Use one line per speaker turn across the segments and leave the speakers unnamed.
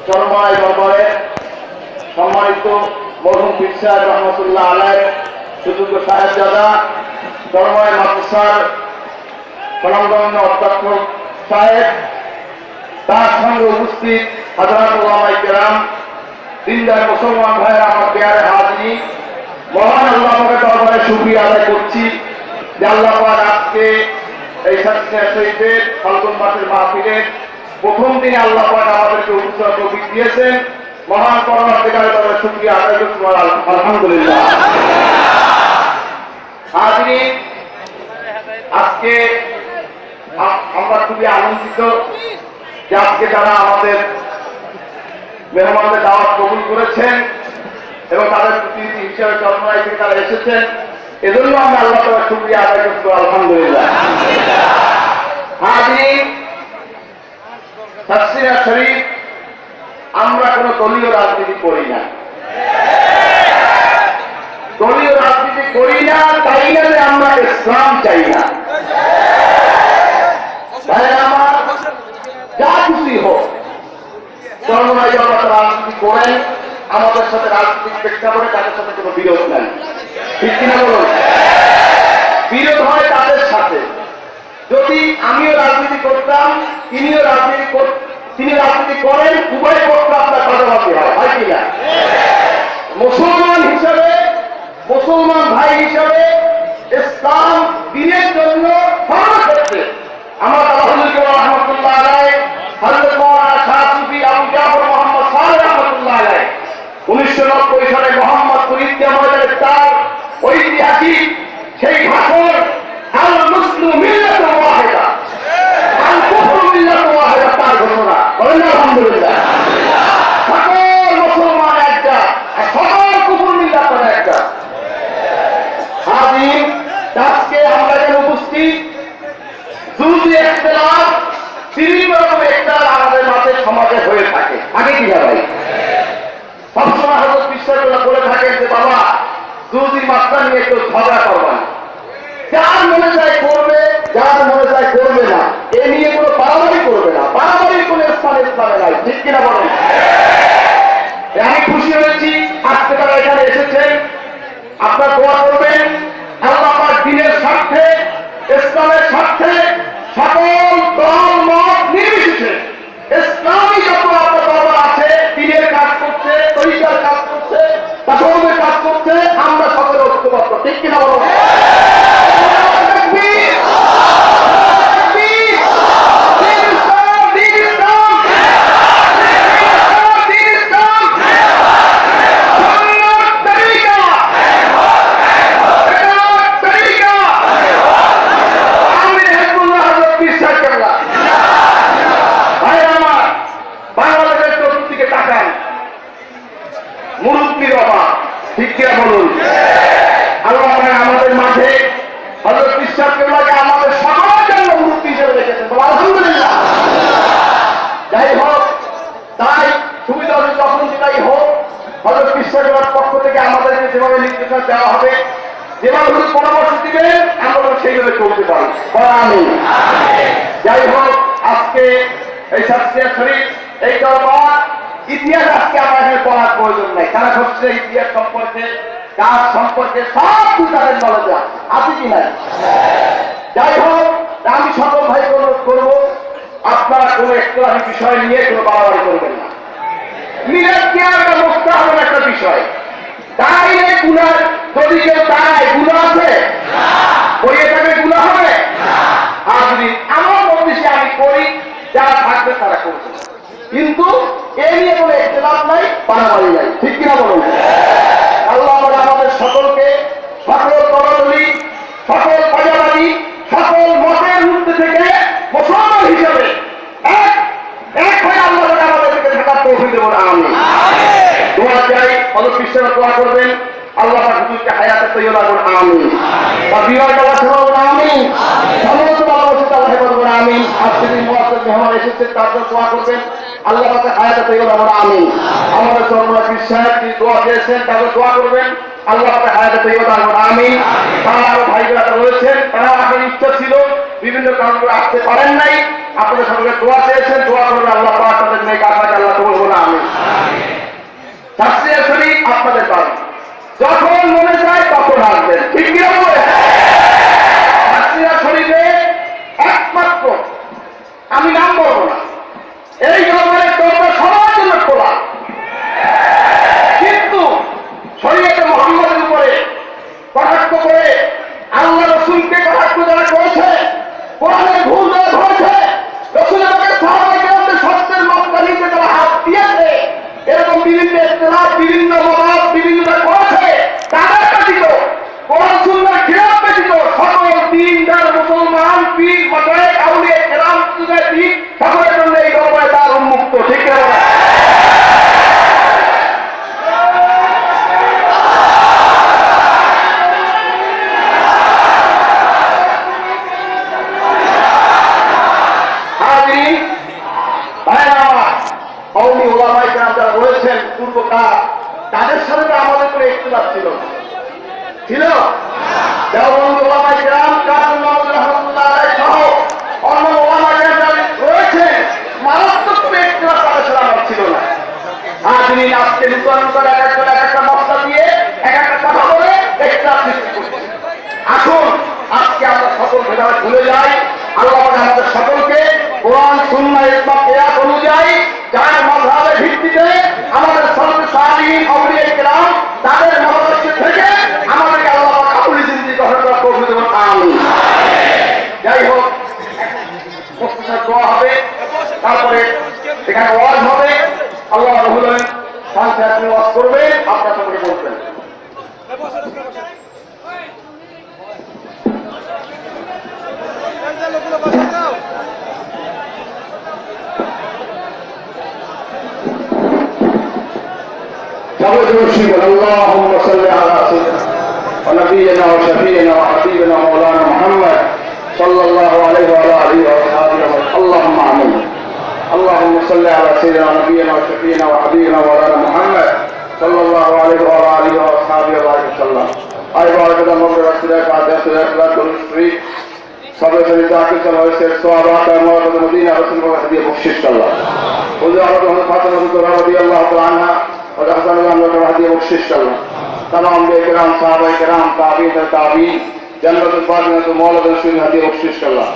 চরমায় দরবারে সম্মানিত মরহুম পীর সাহেব রহমতুল্লাহ আলাইহ সুযোগ্য সাহেবজাদা, চরমায় মাদ্রাসার স্বনামধন্য অধ্যক্ষ সাহেব, তার সঙ্গে উপস্থিত হাজার ওলামায়ে কেরাম, দিনদার মুসলমান ভাইয়েরা, আমার পেয়ারে হাজিরি, মহান আল্লাহ পাকের দরবারে শুকরিয়া আদায় করছি যে আল্লাহ পাক আজকে এই সাতক্ষীরা শরীফের ফাল্গুন মাসের মাহফিলের প্রথম দিনে আল্লাহ পাক আমাদেরকে উৎসাহ তৌফিক দিয়েছেন। মহান পরমাত্মার দরবারে শুকরিয়া আদায় করছি, আলহামদুলিল্লাহ। হাজিরি, আজকে আমরা খুবই আনন্দিত যে আজকে যারা আমাদের মেহমানদের দাওয়াত কবুল করেছেন এবং তাদের প্রতিনিধি হিসেবে চরমনাই থেকে তারা এসেছেন, এজন্য আমরা আল্লাহ তাআলার শুকরিয়া আদায় করতে আলহামদুলিল্লাহ। হাজিরি, সাতক্ষীরা শরীফ আমরা কোন দলীয় রাজনীতি করি না, দলীয় রাজনীতি করি না, তাই না যে আমরা ইসলাম চাই না। আমার যা খুশি হোক চরমনাই জগৎ রাজনীতি করেন, আমাদের সাথে রাজনৈতিক প্রেক্ষাপটে তাদের সাথে কোনো বিরোধ নাই, ঠিক কিনা বলুন? বিরোধ হয় তাদের সাথে। যদি আমিও রাজনীতি করতাম, তিনি রাজনীতি করেন, উভয় পক্ষ আপনার পাশাপাশি হয় কিনা? মুসলমান হিসাবে, মুসলমান ভাই হিসাবে ইসলাম দিনের জন্য সর্বক্ষেত্রে আমার আল্লাহ রহমতুল্লাহ আলাইহ, হযরত মাওলানা শাহ সুফি আবু জাফর মোহাম্মদ সালেহ রহমতুল্লাহ আলাইহ 1990 সালে মোহাম্মদপুর ঈদগাহ ময়দানে তার ঐতিহাসিক সেই ভাষণ, আল মুসলিমু মিল্লাতুন ওয়াহিদা, আল কুফরু মিল্লাতুন ওয়াহিদা, তার ঘোষণা বলেন আলহামদুলিল্লাহ। সকল মুসলমান একটা, আর সকল কুফর মিল্লাত একটা। হাজির, আজকে আমরা এখানে উপস্থিত, দুটি ইখতিলাফ, বিভিন্ন রকমের ইখতিলাফ আমাদের মাঝে সমাজে হয়ে থাকে, আগে কি না ভাই? সবসময় হযরত বিশ্বাসগুলো বলে থাকেন যে বাবা দুদিন মাত্রা নিয়ে কেউ ঝগড়া করবেন, যার মনে চায় করবে, যার মনে চায় করবে না, এ নিয়ে কোনো বাড়াবাড়ি করবে না, বাড়াবাড়ি কোনো ইসলামে নাই, ঠিক কিনা বলেন? আমি খুশি হয়েছি আজকে তারা এখানে এসেছেন। আপনার দোয়া করবেন আল্লাহ পাক দ্বীনের স্বার্থে, ইসলামের স্বার্থে, সকল দল মত নির্বিশেষে ইসলামী যত আপনার দরবার আছে, দ্বীনের কাজ করছে, তরিকার কাজ করছে, তাকওয়ার কাজ করছে, আমরা সকলে ঐক্যবদ্ধ, ঠিক কিনা বলো? মুরব্বীর অভাব, ঠিক কিনা বলুন? আল্লাহ আমাদের মাঝে হযরত বিশ্বাস কেবলাকে আমাদের সকলের জন্য মুরব্বী হিসেবে রেখেছেন, আলহামদুলিল্লাহ। যাই হোক, তাই সুবিধা যখন যেটাই হোক, হযরত বিশ্বাস কেবলার পক্ষ থেকে আমাদেরকে যেভাবে নির্দেশনা দেওয়া হবে, যেভাবে পরামর্শ দিবেন, আমরা সেইভাবে চলতে পারি। আমিন। যাই হোক, আজকে এই সাতক্ষীরা শরীফ, এই দরবার ইতিহাস আজকে আমার এখানে পড়ার প্রয়োজন নাই, তারা হচ্ছে ইতিহাস সম্পর্কে, কাজ সম্পর্কে সব তাদের নলেজ আছে কি নাই? যাই হোক, আমি সকল ভাই অনুরোধ করবো, আপনারা কোনো একটুখানি বিষয় নিয়ে কোনো বাড়াবাড়ি করবেন না। মিলাদ কি একটা মুস্তাহাবের একটা বিষয়, তাই গুনাহ, যদি কেউ তাই গুনাহ আছে, করিয়ে থাকবে গুনাহ হবে। আর যদি আমার মধ্যে আমি করি, যারা থাকবে তারা করবে, কিন্তু এ নিয়ে কোনো ইখতিলাফ নাই, বাড়াবাড়ি নাই, ঠিক কিনা বলুন? আল্লাহ আমাদের সকলকে, সকল দলাদলি, সকল পাজাবাদী, সকল মতের মধ্যে থেকে মুসলমান হিসেবে এক হয়ে আল্লাহ আমাদেরকে থাকার তৌফিক দেবেন। আমিন। দোয়া চাই, হযরত বিশ্বাস দোয়া করবেন, আল্লাহ হুজুরকে হায়াতে তৈয়বা করুন। আমিন। বা বিবাহ করা শুনুন। আমিন। সমস্ত ভালোবাসা আল্লাহ করবেন। আমিন। আজকে দিন মুআজ্জাজ মেহমান এসেছেন, তার জন্য দোয়া করবেন, আল্লাহ পাকে হায়াতে তৈয়বা করুন। আমিন। আমাদের চরমনাই পীর সাহেব যিনি দোয়া দিয়েছেন, তাদের দোয়া করবেন, আল্লাহ পাকে হায়াতে তৈয়বা করুন। আমিন। তারা আরো ভাইরা রয়েছেন, তারা আসার ইচ্ছা ছিল, বিভিন্ন কারণে আসতে পারেন নাই, আপনাদের সকলে দোয়া চেয়েছেন, দোয়া করবেন, আল্লাহ পাক তাদের নেক আশাকে আল্লাহ কবুল করুন। আমিন। ওলামায়ে কেরাম যারা রয়েছেন পূর্বকার, তাদের সাথে তো আমাদের কোনো ইখতিলাফ ছিল না, ছিল? দেওবন্দি ওলামায়ে কেরাম কাজী মাহমুদ রহমাতুল্লাহ আলাইহি সহ অন্য ওলামায়ে কেরাম যারা রয়েছেন, মারাত্মক কোনো ইখতিলাফ তাদের সাথে আমার ছিল না। তিনি আজকে নূতন নূতন এক একটা মশলা দিয়ে এক একটা কথা বলে ইখতিলাফ সৃষ্টি করছে। আসুন আজকে আমরা সকল ভেদাভেদ ভুলে যাই। আল্লাহ আমাদের সকলকে কোরআন সুন্নাহ ইজমা কিয়াস অনুযায়ী যার মাযহাবের ভিত্তিতে আমাদের সালাফে সালিহিন আউলিয়া কেরাম তাদের মতাদর্শ থেকে আমাদেরকে আল্লাহ পাক কাবুলি জিন্দেগি গঠন করার তৌফিক দেন, আমিন। যাই হোক, মুস্তাফা দোয়া হবে, তারপরে এখানে ওয়াজ হবে। আল্লাহ রাব্বুল আলামিন শান্তি আপনি ওয়াজ করবেন, আপনার সঙ্গে বলবেন। اللهم صل على سيدنا ونبينا وشفيعنا وحبيبنا مولانا محمد صلى الله عليه وعلى اله واصحابه وسلم. اللهم امين. اللهم صل على سيدنا ونبينا وشفيعنا وحبيبنا مولانا محمد صلى الله عليه وعلى اله واصحابه وسلم. اي بارك الله فيك قاعده صلاه الشريف صلاه الذاكر হয়েছে সওয়াবাত মুহাম্মদ মদিনা রাসূলুল্লাহ হাদিয়া বখশিশ আল্লাহ ওজারাত ফাতিমা রাদিয়াল্লাহু তাআলা আনহা और हसन अल्लाह हदिया बख्शिश अल्लाह तमाम बेकराम साहबा किराम ताबीन ताबीन जन्नत फातिमा मौलाना रसूल हदिया बख्शिश अल्लाह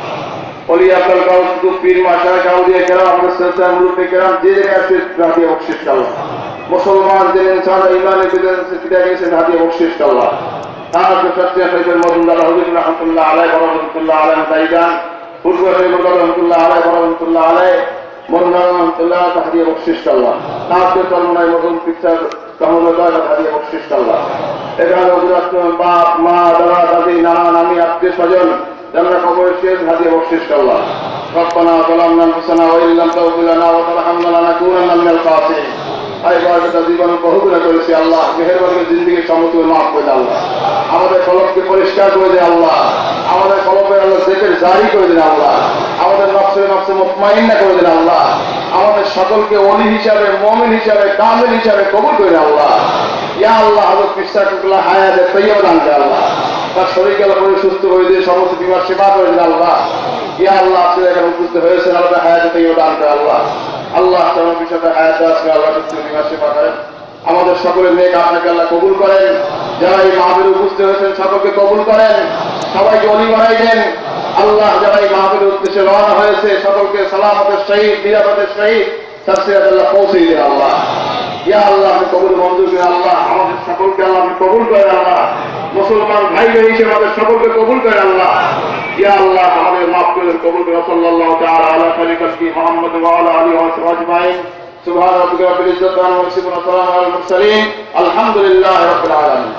औलिया अकल का कुतुब पीर माशाएख औलिया किराम और सल्तनत मुल्क किराम जे ऐसे हदिया बख्शिश अल्लाह मुसलमान जिन इंसान ईमान बिदत से पिता के से हदिया बख्शिश अल्लाह आज के सत्य फैसल मौजूद हुजूर रहमतुल्लाह अलैहि व रहमतुल्लाह अलैहि मदाइदान पूर्व से रहमतुल्लाह अलैहि व रहमतुल्लाह अलैहि मौलाना रहमतुल्लाह हदिया बख्शिश अल्लाह नाम के तलमुनाय मौजूद पिक्चर कमलदार हदिया बख्शिश अल्लाह এখানে গুজরাট বাপ মা দাদা দাদি নানা নানি আত্মীয় স্বজন যারা কবর শেষ হাদিয়া বখশিশ আল্লাহ রব্বানা যালামনা আনফুসানা ওয়া ইল্লাম তাগফির লানা ওয়া তারহামনা লানাকুনান্না মিনাল খাসিরিন। আই বারকাত জীবন বহু গুনাহ করেছি আল্লাহ, মেহেরবানি করে জিন্দেগির সমতুল মাফ করে দাও আল্লাহ, আমাদের কলবকে পরিষ্কার করে দে আল্লাহ, আমাদের কলবে আল্লাহ জিকির জারি করে দেন আল্লাহ, আমাদের নফসে মুতমাইন্না করে দেন আল্লাহ, আমাদের সকলকে ওলি হিসাবে মুমিন হিসাবে কামিল হিসাবে কবুল করে দেন আল্লাহ। ইয়া আল্লাহ হযরত পিসাকুল্লাহ হায়াতে তৈয়বা দান করে আল্লাহ, তার শরীরকে আল্লাহ সুস্থ করে দিয়ে সমস্ত বিমার সেবা করে দেন আল্লাহ। ইয়া আল্লাহ আপনি এখানে উপস্থিত হয়েছেন, আল্লাহ হায়াতে তৈয়বা দান করে আল্লাহ। আল্লাহ তোমার পিছনে হায়াতে আসবে আল্লাহ সুস্থ বিমার সেবা করেন, আমাদের সকলের নেক আপনাকে আল্লাহ কবুল করেন। যারা এই মাহফিলে উপস্থিত হয়েছেন সকলকে কবুল করেন, সবাইকে ওলি বানাই দেন আল্লাহ। যারা এই মাহফিলের উদ্দেশ্যে রওনা হয়েছে সকলকে সালামতের সহিত নিরাপদের সহিত তাসরিয়াত আল্লাহ পৌঁছে দেন আল্লাহ। ইয়া আল্লাহ আপনি কবুল মঞ্জুর করেন আল্লাহ, আমাদের সকলকে আল্লাহ আপনি কবুল করেন আল্লাহ, মুসলমান ভাই বোন হিসেবে আমাদের সকলকে কবুল করেন আল্লাহ। ইয়া আল্লাহ আমাদের মাফ করে কবুল করেন। সাল্লাল্লাহু তাআলা আলা খালিকাতি মুহাম্মদ ওয়া আলা আলিহি ওয়া সাহবিহি আজমাইন। সুবহান রাব্বিকা রাব্বিল ইজ্জাতি আম্মা ইয়াসিফুন ওয়া সালামুন আলাল মুরসালিন। আলহামদুলিল্লাহি রাব্বিল আলামিন।